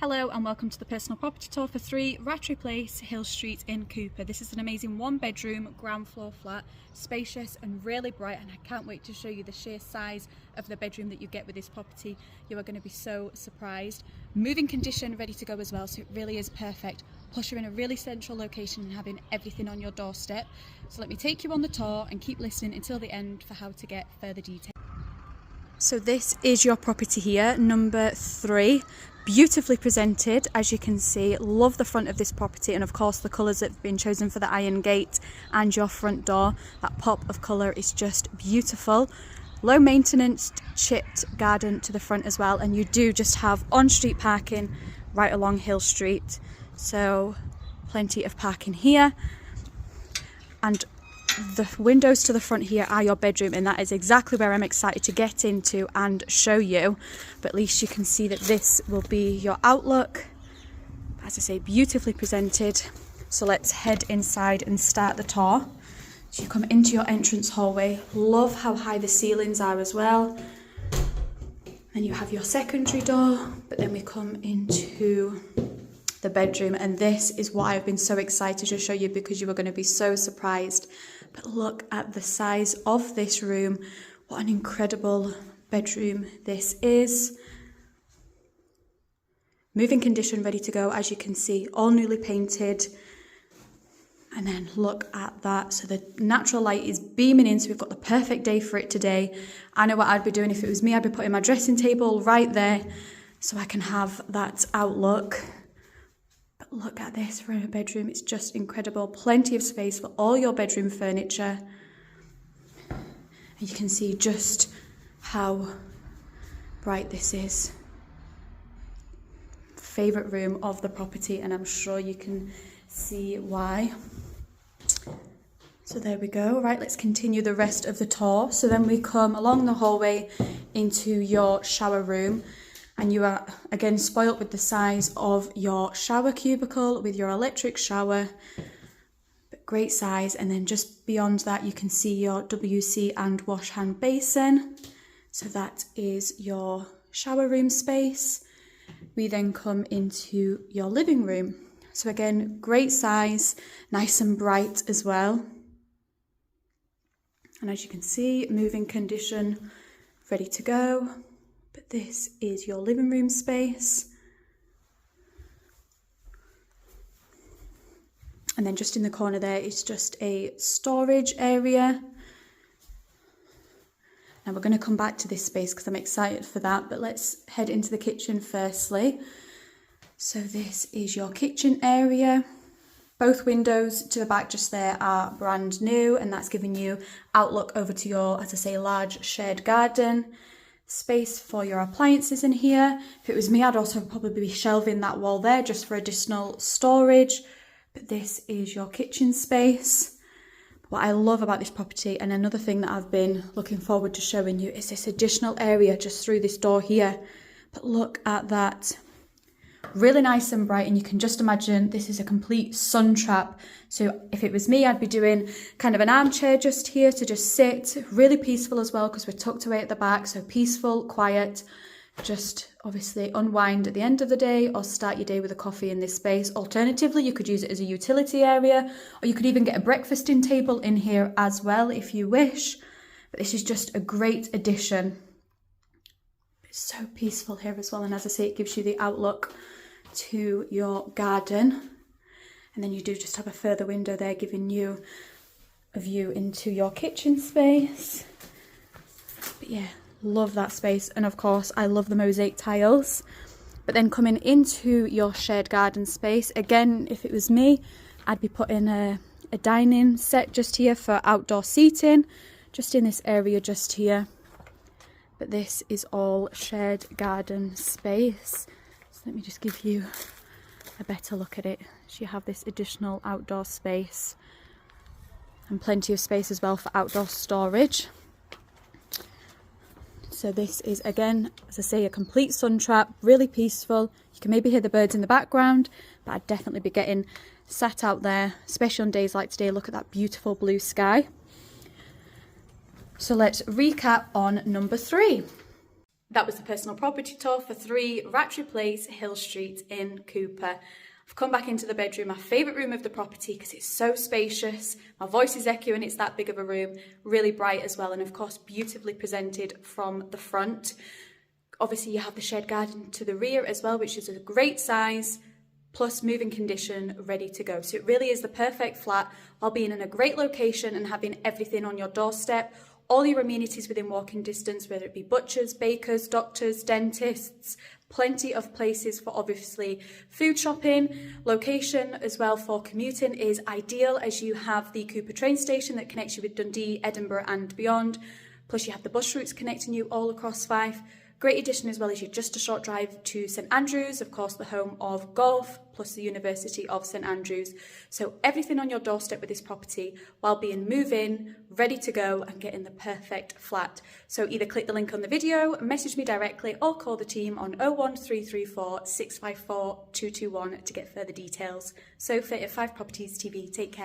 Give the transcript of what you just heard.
Hello and welcome to the personal property tour for 3 Rattray Place, Hill Street in Cupar. This is an amazing 1-bedroom ground floor flat, spacious and really bright, and I can't wait to show you the sheer size of the bedroom that you get with this property. You are going to be so surprised. Moving condition, ready to go as well, so it really is perfect. Plus you're in a really central location and having everything on your doorstep. So let me take you on the tour and keep listening until the end for how to get further details. So this is your property here, number 3. Beautifully presented, as you can see. Love the front of this property, and of course the colours that have been chosen for the iron gate and your front door. That pop of colour is just beautiful. Low maintenance chipped garden to the front as well, and you do just have on-street parking right along Hill Street, so plenty of parking here. And the windows to the front here are your bedroom, and that is exactly where I'm excited to get into and show you. But at least you can see that this will be your outlook. As I say, beautifully presented. So let's head inside and start the tour. So you come into your entrance hallway. Love how high the ceilings are as well. And you have your secondary door, but then we come into the bedroom, and this is why I've been so excited to show you, because you are going to be so surprised. But look at the size of this room. What an incredible bedroom this is. Moving condition, ready to go, as you can see, all newly painted. And then look at that. So the natural light is beaming in, so we've got the perfect day for it today. I know what I'd be doing if it was me. I'd be putting my dressing table right there so I can have that outlook. Look at this for a bedroom, it's just incredible. Plenty of space for all your bedroom furniture. And you can see just how bright this is. Favourite room of the property, and I'm sure you can see why. So there we go. Right, let's continue the rest of the tour. So then we come along the hallway into your shower room. And you are again spoilt with the size of your shower cubicle with your electric shower, but great size. And then just beyond that, you can see your WC and wash hand basin. So that is your shower room space. We then come into your living room. So again, great size, nice and bright as well. And as you can see, moving condition, ready to go. But this is your living room space. And then just in the corner there is just a storage area. Now we're going to come back to this space because I'm excited for that, but let's head into the kitchen firstly. So this is your kitchen area. Both windows to the back just there are brand new, and that's giving you outlook over to your, as I say, large shared garden. Space for your appliances in here. If it was me, I'd also probably be shelving that wall there just for additional storage. But this is your kitchen space. What I love about this property, and another thing that I've been looking forward to showing you, is this additional area just through this door here. But look at that. Really nice and bright, and you can just imagine this is a complete sun trap. So if it was me, I'd be doing kind of an armchair just here to just sit. Really peaceful as well, because we're tucked away at the back, so peaceful, quiet. Just obviously unwind at the end of the day, or start your day with a coffee in this space. Alternatively, you could use it as a utility area, or you could even get a breakfasting table in here as well if you wish. But this is just a great addition. It's so peaceful here as well, and as I say, it gives you the outlook to your garden. And then you do just have a further window there giving you a view into your kitchen space. But yeah, love that space. And of course I love the mosaic tiles. But then coming into your shared garden space, again, if it was me, I'd be putting a dining set just here for outdoor seating, just in this area just here. But this is all shared garden space. Let me just give you a better look at it. So you have this additional outdoor space, and plenty of space as well for outdoor storage. So this is, again, as I say, a complete sun trap, really peaceful. You can maybe hear the birds in the background, but I'd definitely be getting sat out there, especially on days like today. Look at that beautiful blue sky. So let's recap on number 3. That was the personal property tour for 3 Rattray Place, Hill Street in Cupar. I've come back into the bedroom, my favourite room of the property because it's so spacious. My voice is echoing, it's that big of a room, really bright as well, and of course beautifully presented from the front. Obviously you have the shed garden to the rear as well, which is a great size, plus moving condition, ready to go. So it really is the perfect flat while being in a great location and having everything on your doorstep. All your amenities within walking distance, whether it be butchers, bakers, doctors, dentists, plenty of places for obviously food shopping. Location as well for commuting is ideal as you have the Cupar train station that connects you with Dundee, Edinburgh and beyond. Plus you have the bus routes connecting you all across Fife. Great addition as well is you're just a short drive to St Andrews, of course the home of golf, plus the University of St Andrews. So everything on your doorstep with this property while being move-in, ready to go and getting the perfect flat. So either click the link on the video, message me directly or call the team on 01334 654 221 to get further details. Sophie at 5 Properties TV, take care.